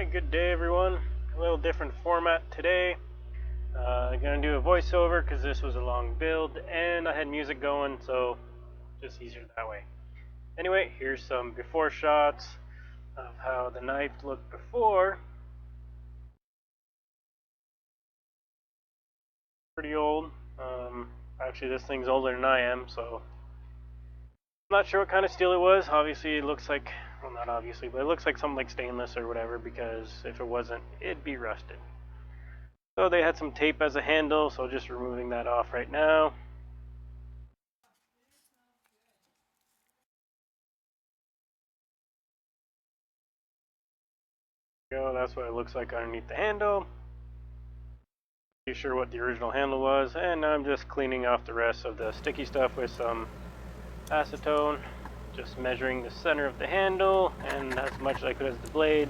Alright, good day everyone. A little different format today. I'm going to do a voiceover because this was a long build and I had music going, so just easier that way. Anyway, here's some before shots of how the knife looked before. Pretty old. Actually, this thing's older than I am, so I'm not sure what kind of steel it was. Obviously, it looks like, well, not obviously, but it looks like something like stainless or whatever, because if it wasn't, it'd be rusted. So they had some tape as a handle, so just removing that off right now. That's what it looks like underneath the handle. Pretty sure what the original handle was, and now I'm just cleaning off the rest of the sticky stuff with some acetone. Just measuring the center of the handle and as much as I could as the blade,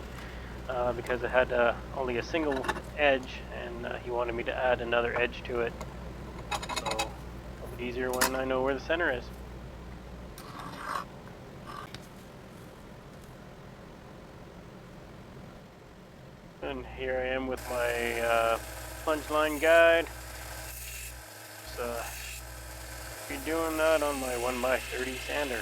because it had only a single edge, and he wanted me to add another edge to it. So a little bit easier when I know where the center is. And here I am with my plunge line guide. So be doing that on my 1x30 sander.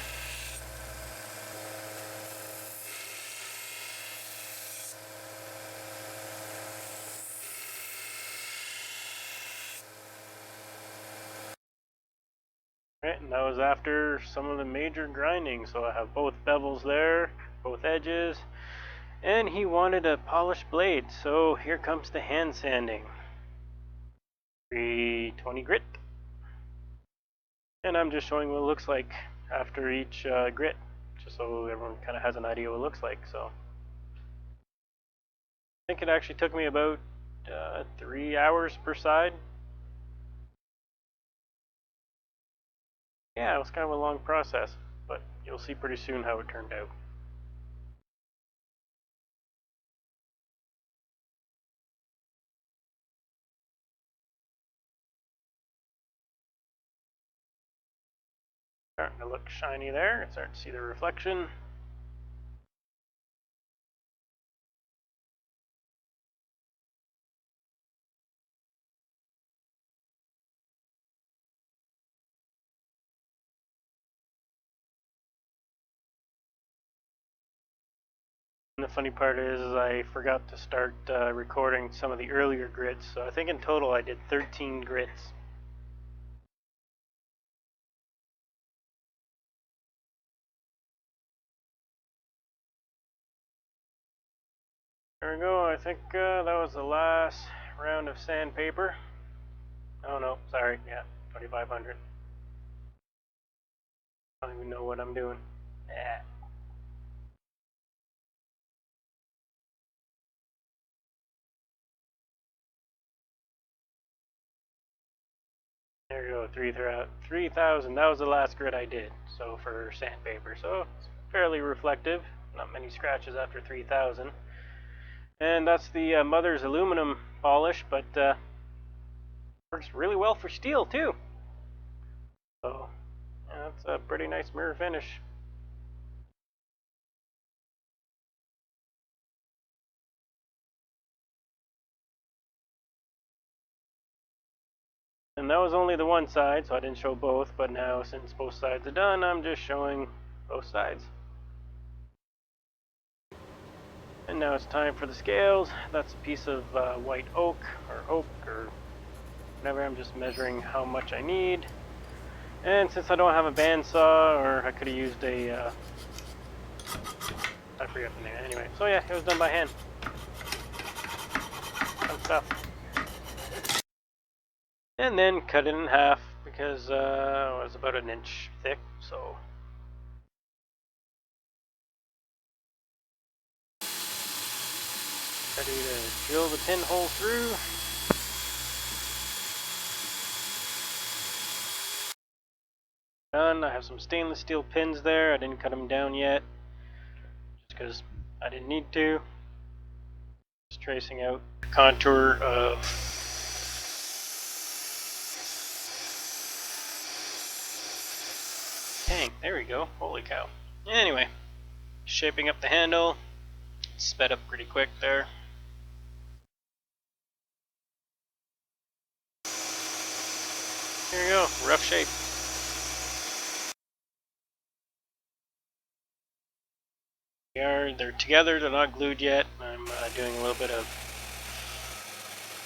Right, and that was after some of the major grinding, so I have both bevels there, both edges, and he wanted a polished blade, so here comes the hand sanding. 320 grit, and I'm just showing what it looks like after each grit, just so everyone kind of has an idea what it looks like. So I think it actually took me about 3 hours per side. Yeah, it was kind of a long process, but you'll see pretty soon how it turned out. Starting to look shiny there, starting to see the reflection. And the funny part is I forgot to start recording some of the earlier grits, so I think in total I did 13 grits. There we go, I think that was the last round of sandpaper. Oh no, sorry, yeah, 2500. I don't even know what I'm doing. Yeah. There you go, 3000. That was the last grit I did, so for sandpaper. So it's fairly reflective, not many scratches after 3000. And that's the Mother's aluminum polish, but works really well for steel too. So yeah, that's a pretty nice mirror finish. And that was only the one side, so I didn't show both, but now since both sides are done, I'm just showing both sides. And now it's time for the scales. That's a piece of white oak or whatever. I'm just measuring how much I need. And since I don't have a bandsaw, or I could have used a, I forget the name. Anyway, so yeah, it was done by hand. Fun stuff. And then cut it in half because it was about an inch thick, so. Ready to drill the pinhole through. Done. I have some stainless steel pins there. I didn't cut them down yet, just because I didn't need to. Just tracing out the contour of tank. There we go. Holy cow. Anyway, shaping up the handle. sped up pretty quick there. There you go, rough shape. They're together, they're not glued yet. I'm doing a little bit of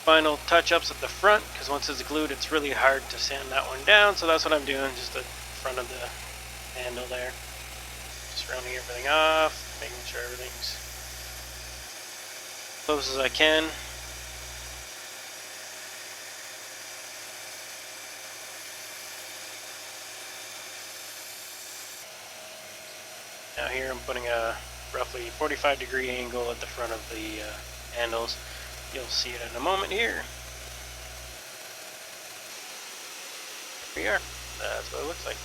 final touch-ups at the front, because once it's glued it's really hard to sand that one down, so that's what I'm doing, just the front of the handle there. Just rounding everything off, making sure everything's close as I can. Now here I'm putting a roughly 45-degree angle at the front of the handles. You'll see it in a moment here. There we are. That's what it looks like.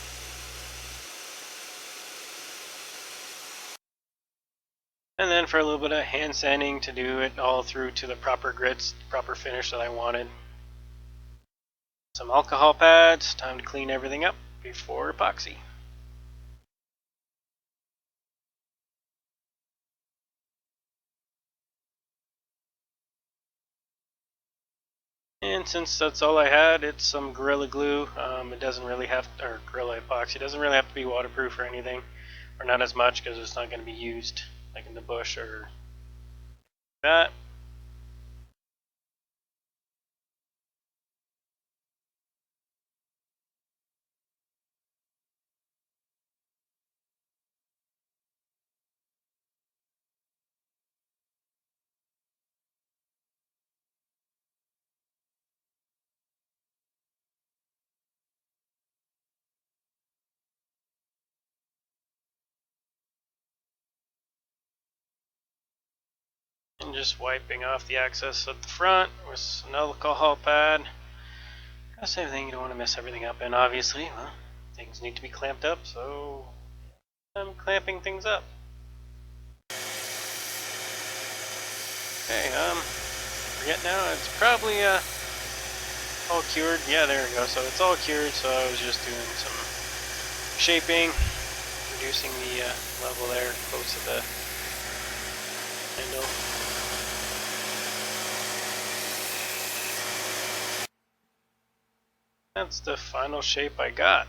And then for a little bit of hand sanding to do it all through to the proper grits, proper finish that I wanted. Some alcohol pads, time to clean everything up before epoxy. And since that's all I had, it's some Gorilla Glue. It doesn't really have, or Gorilla Epoxy, it doesn't really have to be waterproof or anything, or not as much because it's not going to be used like in the bush or that. And just wiping off the excess at the front with an alcohol pad. Same thing, you don't want to mess everything up, and obviously, well, things need to be clamped up, so I'm clamping things up. Okay, forget now, it's probably all cured. Yeah, there we go, so it's all cured, so I was just doing some shaping, reducing the level there close to the handle. That's the final shape I got.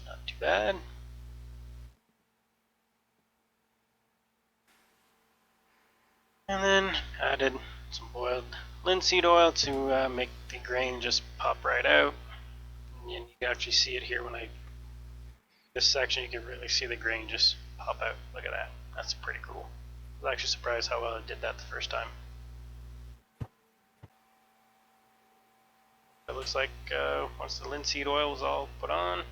Not too bad. And then added some boiled linseed oil to make the grain just pop right out. And you can actually see it here when this section, you can really see the grain just pop out. Look at that. That's pretty cool. I was actually surprised how well it did that the first time. It looks like once the linseed oil was all put on,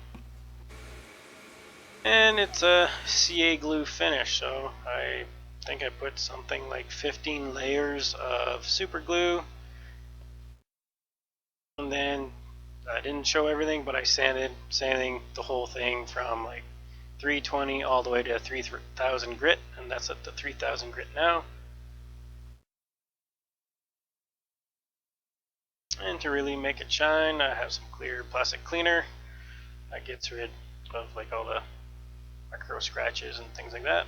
and it's a CA glue finish, so I think I put something like 15 layers of super glue, and then I didn't show everything, but I sanding the whole thing from like 320 all the way to 3000 grit, and that's at the 3000 grit now. And to really make it shine, I have some clear plastic cleaner that gets rid of like all the micro scratches and things like that.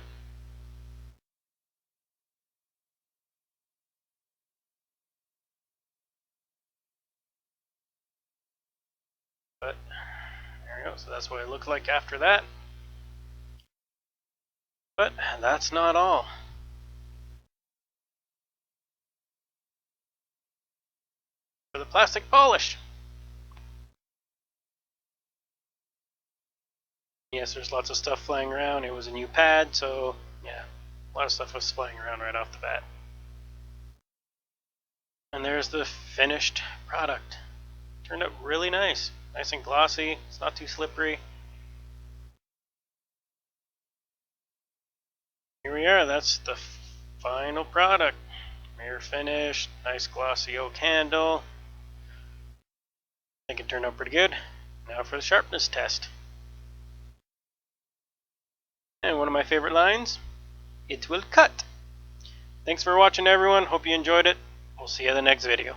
But there we go, so that's what it looked like after that. But that's not all. For the plastic polish. Yes, there's lots of stuff flying around. It was a new pad, so yeah, a lot of stuff was flying around right off the bat. And there's the finished product. Turned out really nice. Nice and glossy. It's not too slippery. Here we are. That's the final product. Mirror finish. Nice glossy oak handle. I think it turned out pretty good. Now for the sharpness test. And one of my favorite lines, it will cut. Thanks for watching, everyone. Hope you enjoyed it. We'll see you in the next video.